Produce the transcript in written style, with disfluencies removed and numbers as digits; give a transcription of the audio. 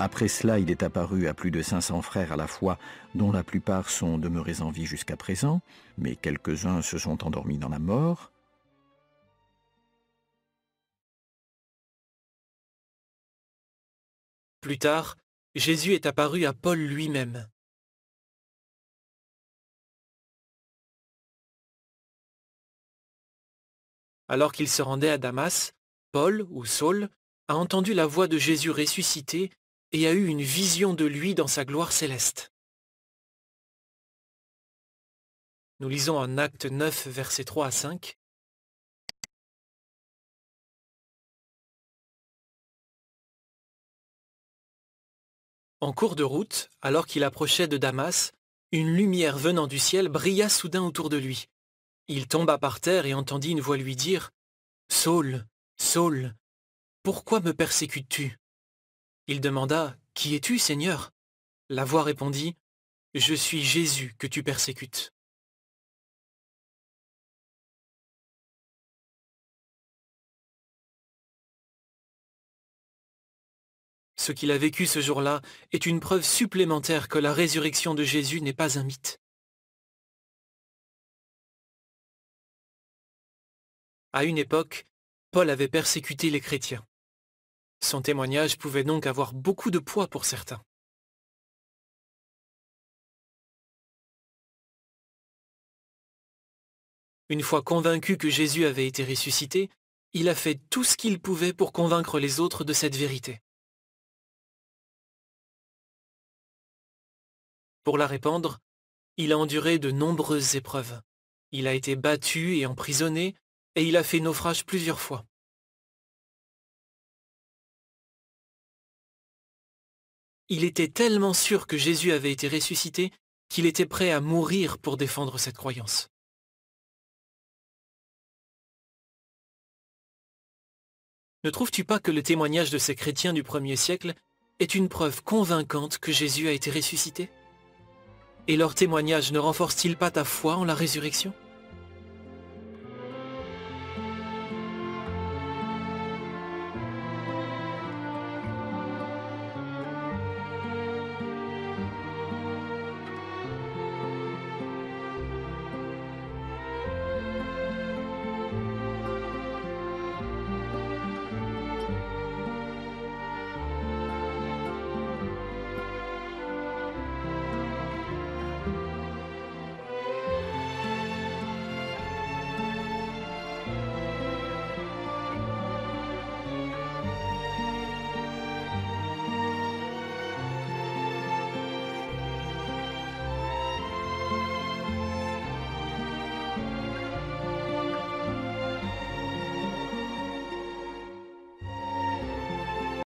Après cela, il est apparu à plus de 500 frères à la fois, dont la plupart sont demeurés en vie jusqu'à présent, mais quelques-uns se sont endormis dans la mort. Plus tard, Jésus est apparu à Paul lui-même. Alors qu'il se rendait à Damas, Paul, ou Saul, a entendu la voix de Jésus ressuscité et a eu une vision de lui dans sa gloire céleste. Nous lisons en Actes 9, versets 3 à 5. En cours de route, alors qu'il approchait de Damas, une lumière venant du ciel brilla soudain autour de lui. Il tomba par terre et entendit une voix lui dire « Saul, Saul, pourquoi me persécutes-tu » Il demanda « Qui es-tu, Seigneur ?» La voix répondit « Je suis Jésus que tu persécutes. » Ce qu'il a vécu ce jour-là est une preuve supplémentaire que la résurrection de Jésus n'est pas un mythe. À une époque, Paul avait persécuté les chrétiens. Son témoignage pouvait donc avoir beaucoup de poids pour certains. Une fois convaincu que Jésus avait été ressuscité, il a fait tout ce qu'il pouvait pour convaincre les autres de cette vérité. Pour la répandre, il a enduré de nombreuses épreuves. Il a été battu et emprisonné, et il a fait naufrage plusieurs fois. Il était tellement sûr que Jésus avait été ressuscité qu'il était prêt à mourir pour défendre cette croyance. Ne trouves-tu pas que le témoignage de ces chrétiens du 1er siècle est une preuve convaincante que Jésus a été ressuscité? Et leur témoignage ne renforce-t-il pas ta foi en la résurrection?